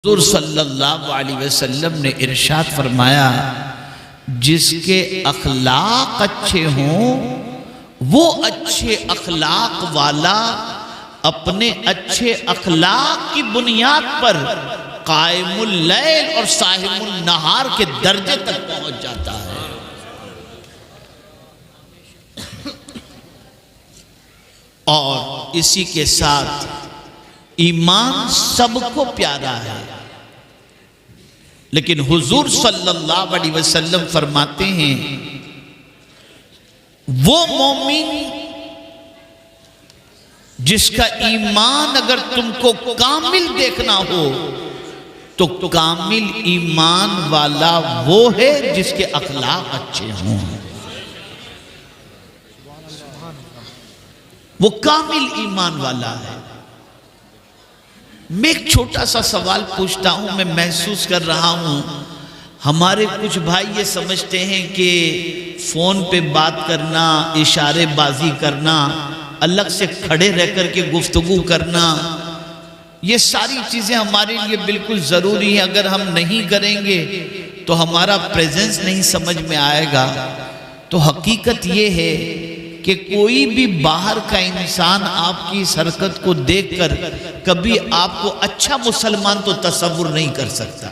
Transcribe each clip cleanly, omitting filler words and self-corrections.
حضور صلی اللہ علیہ وسلم نے ارشاد فرمایا جس کے اخلاق اچھے ہوں وہ اچھے اخلاق والا اپنے اچھے اخلاق کی بنیاد پر قائم اللیل اور صائم النہار کے درجے تک پہنچ جاتا ہے۔ اور اسی کے ساتھ ایمان سب کو پیارا ہے، لیکن حضور صلی اللہ علیہ وسلم فرماتے ہیں وہ مومن جس کا ایمان اگر تم کو کامل دیکھنا ہو تو کامل ایمان والا وہ ہے جس کے اخلاق اچھے ہوں، وہ کامل ایمان والا ہے۔ میں ایک چھوٹا سا سوال پوچھتا ہوں، میں محسوس کر رہا ہوں ہمارے کچھ بھائی یہ سمجھتے ہیں کہ فون پہ بات کرنا، اشارے بازی کرنا، الگ سے کھڑے رہ کر کے گفتگو کرنا، یہ ساری چیزیں ہمارے لیے بالکل ضروری ہیں۔ اگر ہم نہیں کریں گے تو ہمارا پریزنس نہیں سمجھ میں آئے گا۔ تو حقیقت یہ ہے کہ کوئی بھی باہر کا انسان آپ کی اس حرکت کو دیکھ کر کبھی آپ کو اچھا مسلمان تو تصور نہیں کر سکتا۔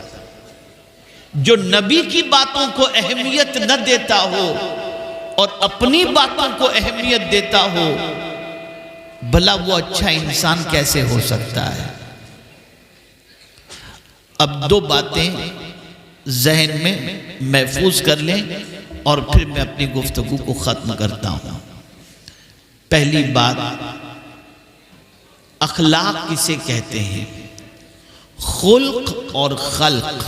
جو نبی کی باتوں کو اہمیت نہ دیتا ہو اور اپنی باتوں کو اہمیت دیتا ہو، بھلا وہ اچھا انسان کیسے ہو سکتا ہے؟ اب دو باتیں ذہن میں محفوظ کر لیں اور پھر میں اپنی گفتگو کو ختم کرتا ہوں۔ پہلی بات، اخلاق کسے کہتے ہیں؟ خلق اور خلق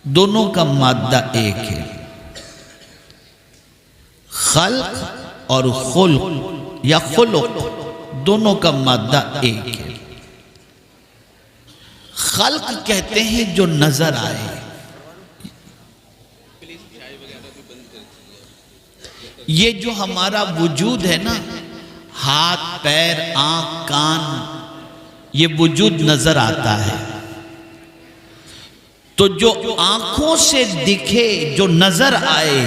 دونوں کا مادہ ایک ہے۔ خلق اور خلق یا خلق دونوں کا مادہ ایک ہے۔ خلق کہتے ہیں جو نظر آئے، یہ جو ہمارا وجود ہے نا، ہاتھ پیر آنکھ کان، یہ وجود نظر آتا ہے۔ تو جو آنکھوں سے دکھے، جو نظر آئے،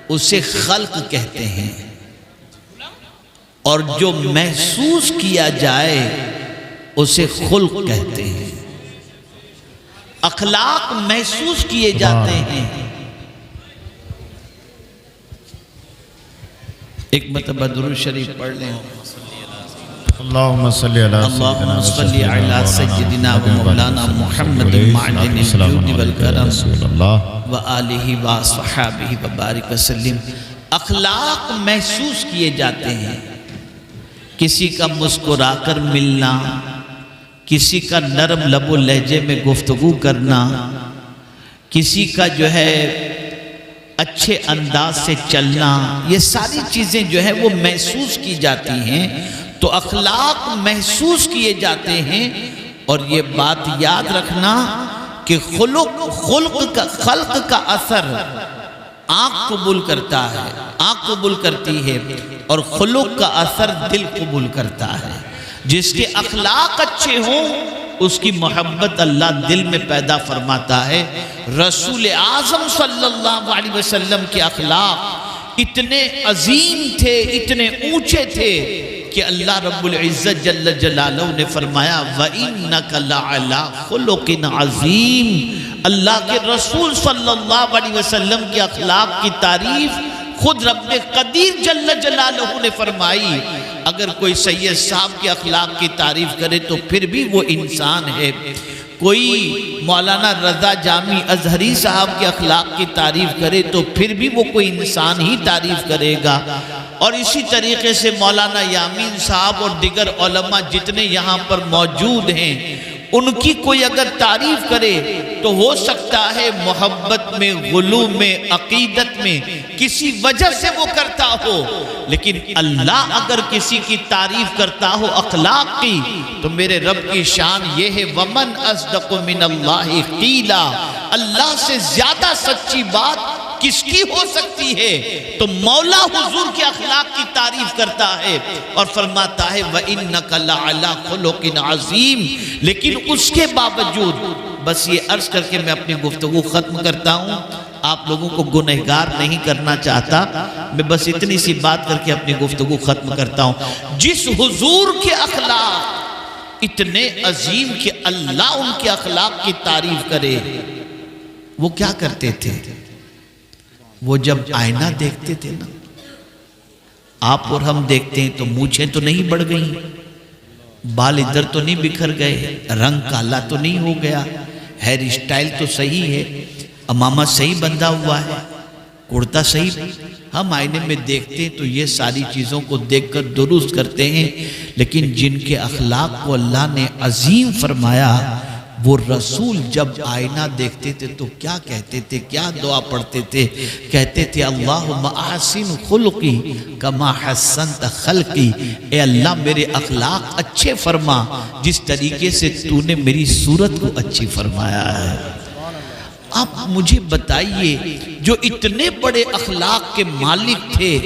اسے خلق کہتے ہیں، اور جو محسوس کیا جائے اسے خلق کہتے ہیں۔ اخلاق محسوس کیے جاتے ہیں۔ ایک مرتبہ درود شریف پڑھ لیں۔ اللہم صلی علی سیدنا و مولانا محمد معدن الجود والکرم وآلہ وصحابہ وبارک وسلم۔ اخلاق محسوس کیے جاتے ہیں۔ کسی کا مسکرا کر ملنا، کسی کا نرم لب و لہجے میں گفتگو کرنا، کسی کا جو ہے اچھے انداز سے چلنا، یہ ساری چیزیں جو ہے وہ محسوس کی جاتی ہیں۔ تو اخلاق محسوس کیے جاتے ہیں، اور یہ بات یاد رکھنا کہ خلق کا اثر آنکھ قبول کرتا ہے، آنکھ قبول کرتی ہے، اور خلق کا اثر دل قبول کرتا ہے۔ جس کے اخلاق اچھے ہوں اس کی محبت اللہ دل میں پیدا فرماتا ہے۔ رسول اعظم صلی اللہ علیہ وسلم کے اخلاق اتنے عظیم تھے، اتنے اونچے تھے کہ اللہ رب العزت جل جلالہ نے فرمایا وَإِنَّكَ لَعَلَىٰ خُلُقٍ عَظِيمٍ۔ اللہ کے رسول صلی اللہ علیہ وسلم کے اخلاق کی تعریف خود رب قدیر جل جلالہ نے فرمائی۔ اگر کوئی سید صاحب کے اخلاق کی تعریف کرے تو پھر بھی وہ انسان ہے، کوئی مولانا رضا جامی ازہری صاحب کے اخلاق کی تعریف کرے تو پھر بھی وہ کوئی انسان ہی تعریف کرے گا۔ اور اسی طریقے سے مولانا یامین صاحب اور دیگر علماء جتنے یہاں پر موجود ہیں، ان کی کوئی اگر تعریف کرے تو ہو سکتا ہے محبت میں، غلو میں، عقیدت میں کسی وجہ سے وہ کرتا ہو، لیکن اللہ اگر کسی کی تعریف کرتا ہو اخلاق کی تو میرے رب کی شان یہ ہے وَمَنْ أَصْدَقُ مِنَ اللَّهِ قِيلًا۔ اللہ سے زیادہ سچی بات کس کی ہو سکتی ہے؟ تو مولا حضور کے اخلاق کی تعریف کرتا ہے اور فرماتا ہے وَإِنَّكَ لَعَلَىٰ خُلُقٍ عَظِيمٍ۔ لیکن اس کے باوجود بس یہ عرض کر کے میں اپنی گفتگو ختم کرتا ہوں، آپ لوگوں کو گنہگار نہیں کرنا چاہتا، میں بس اتنی سی بات کر کے اپنی گفتگو ختم کرتا ہوں۔ جس حضور کے اخلاق اتنے عظیم کہ اللہ ان کے اخلاق کی تعریف کرے، وہ کیا کرتے تھے؟ وہ جب آئینہ دیکھتے تھے نا، آپ اور ہم دیکھتے ہیں تو مونچھیں تو نہیں بڑھ گئیں، بال ادھر تو نہیں بکھر گئے، رنگ کالا تو نہیں ہو گیا، ہیئر اسٹائل تو صحیح ہے، امامہ صحیح بندھا ہوا ہے، کرتا صحیح۔ ہم آئینے میں دیکھتے ہیں تو یہ ساری چیزوں کو دیکھ کر درست کرتے ہیں، لیکن جن کے اخلاق کو اللہ نے عظیم فرمایا، وہ رسول جب آئینہ دیکھتے تھے تو کیا کہتے تھے، کیا دعا پڑھتے تھے؟ کہتے تھے اللہم احسن خلقی کما حسنت خلقی، اے اللہ میرے اخلاق اچھے فرما جس طریقے سے تو نے میری صورت کو اچھی فرمایا ہے۔ آپ مجھے بتائیے جو اتنے بڑے اخلاق کے مالک تھے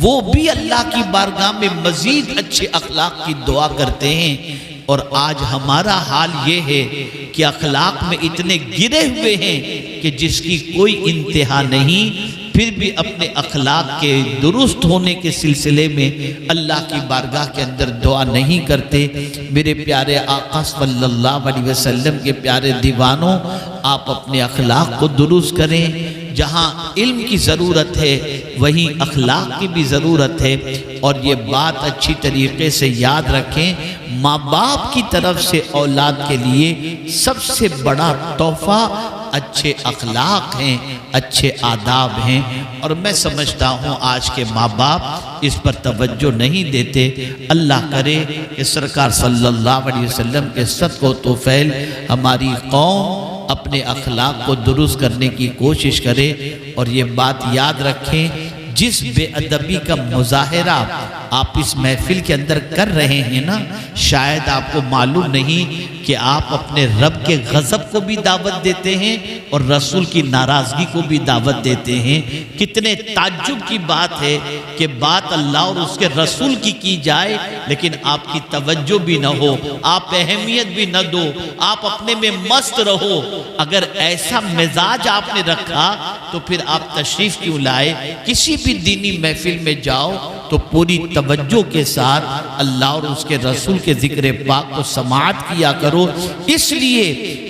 وہ بھی اللہ کی بارگاہ میں مزید اچھے اخلاق کی دعا کرتے ہیں، اور آج ہمارا حال یہ ہے کہ اخلاق میں اتنے گرے ہوئے ہیں کہ جس کی کوئی انتہا نہیں، پھر بھی اپنے اخلاق کے درست ہونے کے سلسلے میں اللہ کی بارگاہ کے اندر دعا نہیں کرتے۔ میرے پیارے آقا صلی اللہ علیہ وسلم کے پیارے دیوانوں، آپ اپنے اخلاق کو درست کریں۔ جہاں علم کی ضرورت ہے وہیں اخلاق کی بھی ضرورت ہے، اور یہ بات اچھی طریقے سے یاد رکھیں، ماں باپ کی طرف سے اولاد کے لیے سب سے بڑا تحفہ اچھے اخلاق ہیں، اچھے آداب ہیں، اور میں سمجھتا ہوں آج کے ماں باپ اس پر توجہ نہیں دیتے۔ اللہ کرے کہ سرکار صلی اللہ علیہ وسلم کے صدقہ و توفیل ہماری قوم اپنے اخلاق کو درست کرنے کی کوشش کرے، اور یہ بات یاد رکھیں جس بے ادبی کا مظاہرہ آپ اس محفل کے اندر کر رہے ہیں نا، شاید آپ کو معلوم نہیں کہ آپ اپنے رب کے غضب کو بھی دعوت دیتے ہیں اور رسول کی ناراضگی کو بھی دعوت دیتے ہیں۔ کتنے تعجب کی بات ہے کہ بات اللہ اور اس کے رسول کی جائے لیکن آپ کی توجہ بھی نہ ہو، آپ اہمیت بھی نہ دو، آپ اپنے میں مست رہو۔ اگر ایسا مزاج آپ نے رکھا تو پھر آپ تشریف کیوں لائے؟ کسی بھی دینی محفل میں جاؤ تو پوری توجہ کے ساتھ اللہ اور اس کے رسول کے ذکر پاک کو سماعت کیا کرو، اس لیے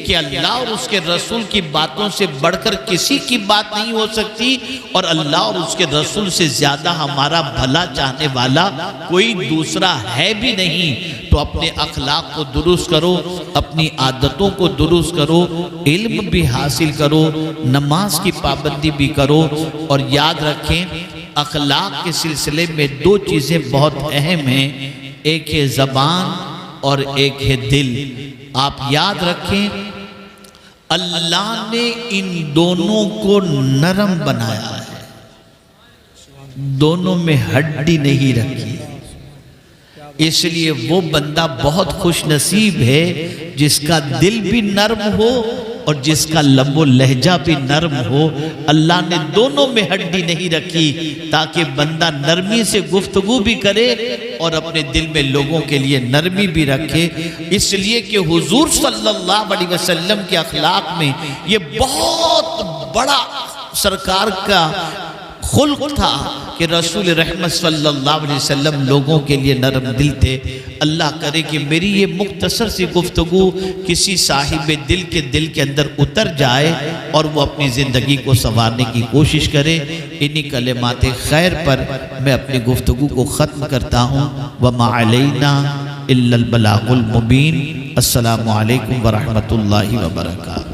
کہ اللہ اور اس کے رسول کی باتوں سے بڑھ کر کسی کی بات نہیں ہو سکتی، اور اللہ اور اس کے رسول سے زیادہ ہمارا بھلا چاہنے والا کوئی دوسرا ہے بھی نہیں۔ تو اپنے اخلاق کو درست کرو، اپنی عادتوں کو درست کرو، علم بھی حاصل کرو، نماز کی پابندی بھی کرو، اور یاد رکھیں اخلاق کے سلسلے میں دو چیزیں بہت اہم ہیں، ایک ہے زبان اور ایک ہے دل۔ آپ یاد رکھیں اللہ نے ان دونوں کو نرم بنایا ہے، دونوں میں ہڈی نہیں رکھی، اس لیے وہ بندہ بہت خوش نصیب ہے جس کا دل بھی نرم ہو اور جس کا لب و لہجہ بھی نرم ہو۔ اللہ نے دونوں میں ہڈی نہیں رکھی تاکہ بندہ نرمی سے گفتگو بھی کرے اور اپنے دل میں لوگوں کے لیے نرمی بھی رکھے۔ اس لیے کہ حضور صلی اللہ علیہ وسلم کے اخلاق میں یہ بہت بڑا سرکار کا خلق تھا کہ رسول رحمت صلی اللہ علیہ وسلم لوگوں کے لیے نرم دل تھے۔ اللہ کرے کہ میری یہ مختصر سی گفتگو کسی صاحب دل کے اندر اتر جائے اور وہ اپنی زندگی کو سنوارنے کی کوشش کرے۔ انہی کلمات خیر پر میں اپنی گفتگو کو ختم کرتا ہوں۔ وَمَا عَلَيْنَا إِلَّا الْبَلَاغُ الْمُبِينَ۔ السلام علیکم ورحمۃ اللہ وبرکاتہ۔